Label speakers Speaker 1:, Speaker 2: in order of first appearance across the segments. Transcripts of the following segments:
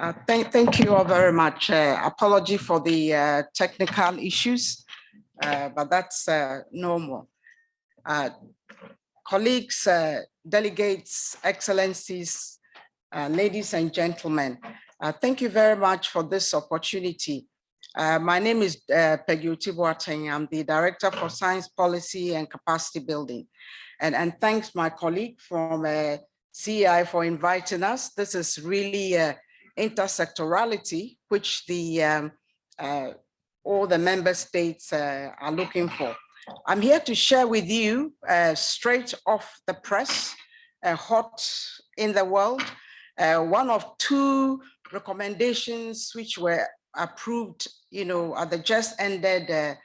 Speaker 1: Thank you all very much. Apology for the technical issues, but that's normal. Colleagues, delegates, excellencies, ladies and gentlemen, thank you very much for this opportunity. My name is Peggy Oti-Boateng. I'm the Director for Science Policy and Capacity Building. And thanks my colleague from CEI for inviting us. This is really intersectorality, which all the member states are looking for. I'm here to share with you straight off the press, hot in the world, one of two recommendations which were approved, at the just ended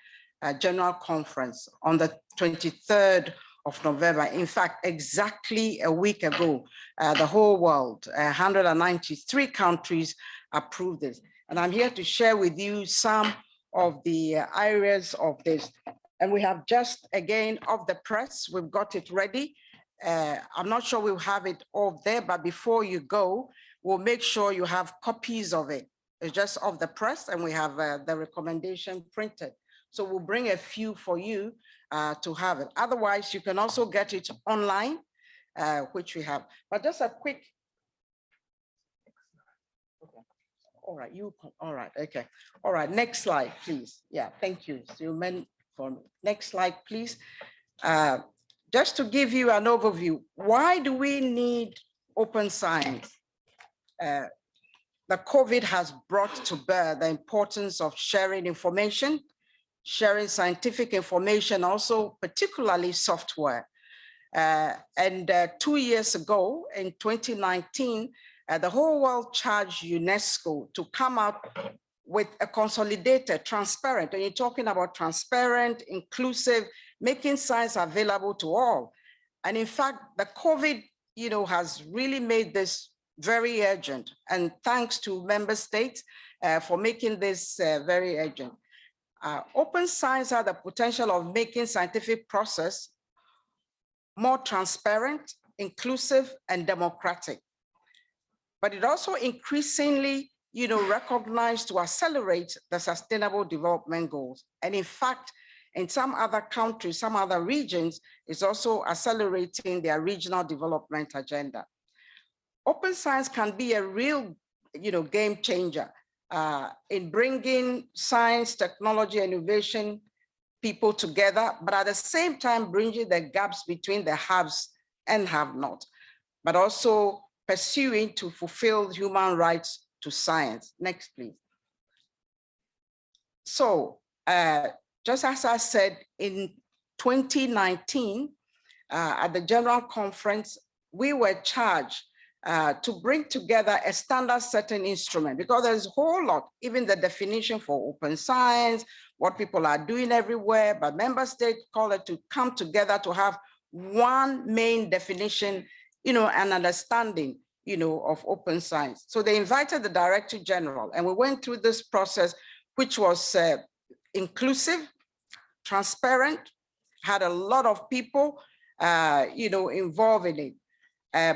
Speaker 1: general conference on the 23rd of November. In fact, exactly a week ago, the whole world, 193 countries approved this. And I'm here to share with you some of the areas of this. And we have just, again, off the press, we've got it ready. I'm not sure we'll have it all there, but before you go, we'll make sure you have copies of it. It's just off the press, and we have the recommendation printed. So we'll bring a few for you to have it. Otherwise, you can also get it online, which we have. But just a quick. Okay. All right, all right, okay. All right, next slide, please. Yeah, thank you. So you meant for me. Next slide, please. Just to give you an overview, why do we need open science? The COVID has brought to bear the importance of sharing information, sharing scientific information, also particularly software. And 2 years ago, in 2019, the whole world charged UNESCO to come up with a consolidated, transparent, and you're talking about transparent, inclusive, making science available to all. And in fact, the COVID, has really made this very urgent. And thanks to member states for making this very urgent. Open science has the potential of making scientific process more transparent, inclusive, and democratic. But it also increasingly, recognized to accelerate the sustainable development goals. And in fact, in some other countries, some other regions, it's also accelerating their regional development agenda. Open science can be a real, game changer in bringing science, technology, innovation, people together, but at the same time, bridging the gaps between the haves and have-not, but also pursuing to fulfill human rights to science. Next, please. So, just as I said, in 2019, at the General Conference, we were charged to bring together a standard setting instrument, because there's a whole lot, even the definition for open science, what people are doing everywhere, but member states call it to come together to have one main definition, and understanding, of open science. So they invited the Director General, and we went through this process, which was inclusive, transparent, had a lot of people, involved in it.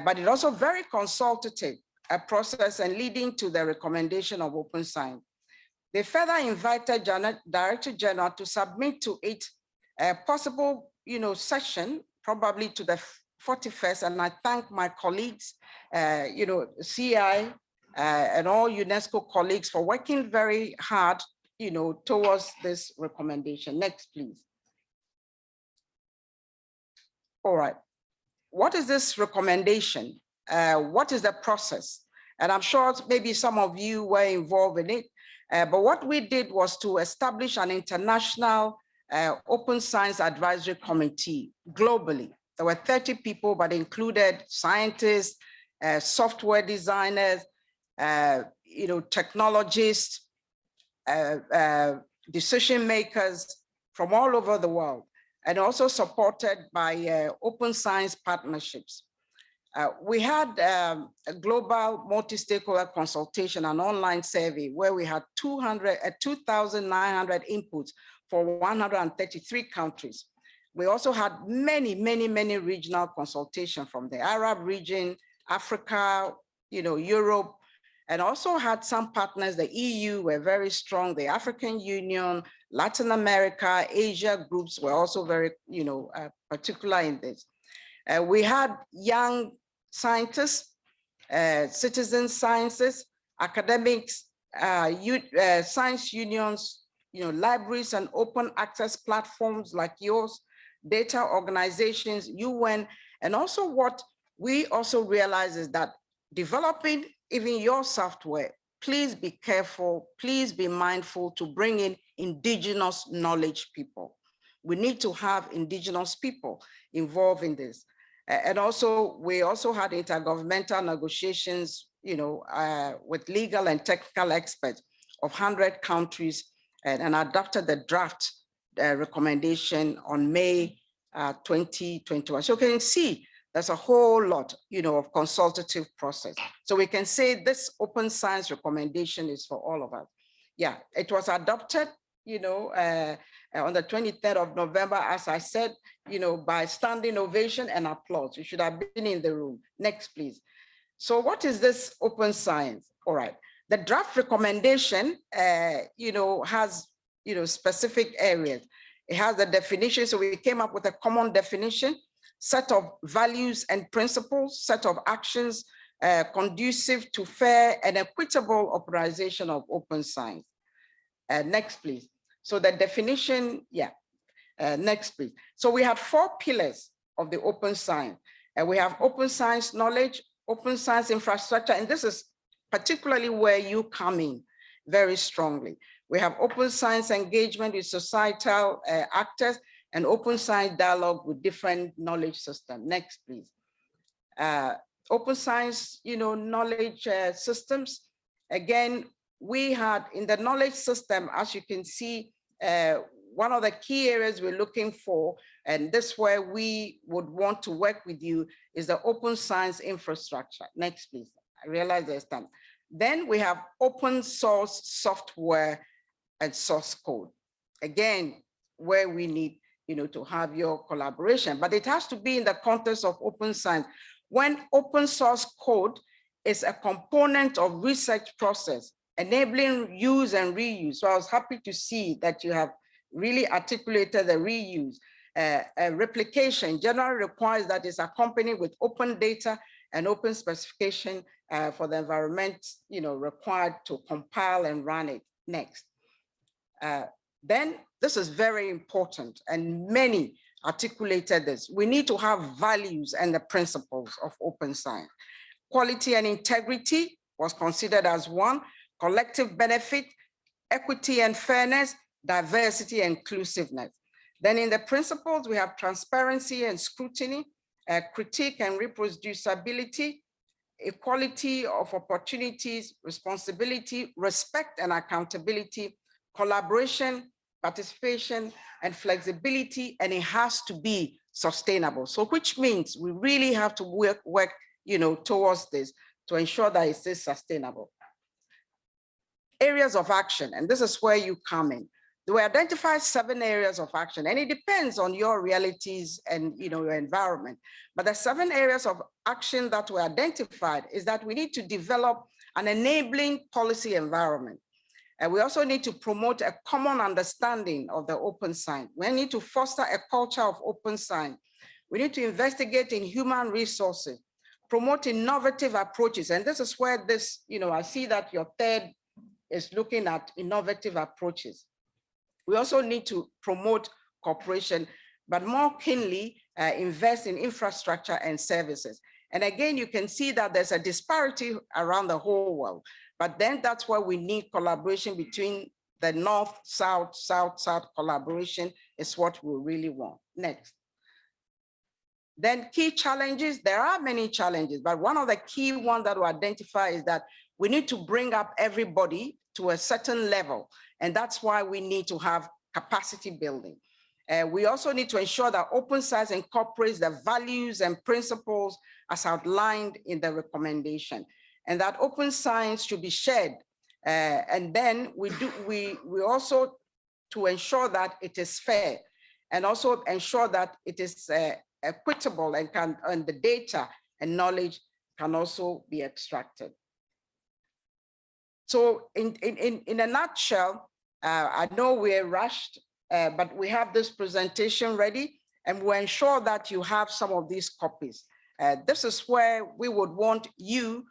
Speaker 1: But it also very consultative process and leading to the recommendation of open science. They further invited Director General to submit to it a possible, session, probably to the 41st. And I thank my colleagues, CI and all UNESCO colleagues for working very hard, towards this recommendation. Next, please. All right. What is this recommendation? What is the process? And I'm sure maybe some of you were involved in it, but what we did was to establish an international open science advisory committee globally. There were 30 people, but included scientists, software designers, technologists, decision makers from all over the world, and also supported by open science partnerships. We had a global multi-stakeholder consultation, an online survey where we had 2,900 inputs for 133 countries. We also had many regional consultation from the Arab region, Africa, Europe, and also had some partners. The EU were very strong, the African Union, Latin America, Asia groups were also very, particular in this. We had young scientists, citizen sciences, academics, science unions, libraries and open access platforms like yours, data organizations, UN, and also what we also realize is that developing even your software, please be careful, please be mindful to bring in indigenous knowledge people. We need to have indigenous people involved in this. And also, we also had intergovernmental negotiations, with legal and technical experts of 100 countries and adopted the draft recommendation on May 2021. So you can see there's a whole lot, of consultative process. So we can say this open science recommendation is for all of us. Yeah, it was adopted, on the 23rd of November, as I said, by standing ovation and applause. You should have been in the room. Next, please. So what is this open science? All right. The draft recommendation, has, specific areas. It has the definition. So we came up with a common definition, set of values and principles, set of actions conducive to fair and equitable operation of open science. Next, please. So the definition, next, please. So we had 4 pillars of the open science. And we have open science knowledge, open science infrastructure, and this is particularly where you come in very strongly. We have open science engagement with societal actors and open science dialogue with different knowledge systems. Next, please. Open science, knowledge systems. Again, we had in the knowledge system, as you can see, one of the key areas we're looking for, and this is where we would want to work with you, is the open science infrastructure. Next, please. I realize there's time. Then we have open source software and source code. Again, where we need, to have your collaboration, but it has to be in the context of open science. When open source code is a component of research process, enabling use and reuse. So I was happy to see that you have really articulated the reuse. Replication generally requires that it's accompanied with open data and open specification for the environment, required to compile and run it. Next. Then this is very important, and many articulated this. We need to have values and the principles of open science. Quality and integrity was considered as one, collective benefit, equity and fairness, diversity and inclusiveness. Then in the principles, we have transparency and scrutiny, critique and reproducibility, equality of opportunities, responsibility, respect and accountability, collaboration, participation, and flexibility, and it has to be sustainable. So which means we really have to work towards this to ensure that it is sustainable. Areas of action, and this is where you come in. We identified 7 areas of action, and it depends on your realities and your environment. But the 7 areas of action that were identified is that we need to develop an enabling policy environment. And we also need to promote a common understanding of the open science. We need to foster a culture of open science. We need to investigate in human resources, promote innovative approaches. And this is where this, I see that your third is looking at innovative approaches. We also need to promote cooperation, but more keenly invest in infrastructure and services. And again, you can see that there's a disparity around the whole world, but then that's why we need collaboration between the North, South, South, South collaboration is what we really want. Next. Then key challenges, there are many challenges, but one of the key ones that we identify is that we need to bring up everybody to a certain level. And that's why we need to have capacity building. We also need to ensure that open science incorporates the values and principles as outlined in the recommendation, and that open science should be shared. And then we also to ensure that it is fair, and also ensure that it is equitable and the data and knowledge can also be extracted. So in a nutshell, I know we're rushed, but we have this presentation ready, and we'll ensure that you have some of these copies. This is where we would want you,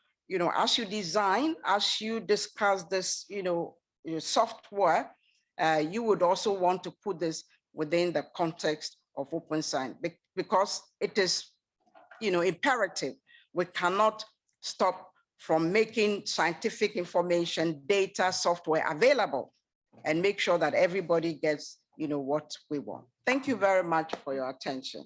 Speaker 1: as you design, as you discuss this, your software, you would also want to put this within the context of open science, because it is, imperative. We cannot stop from making scientific information, data, software available, and make sure that everybody gets, what we want. Thank you very much for your attention.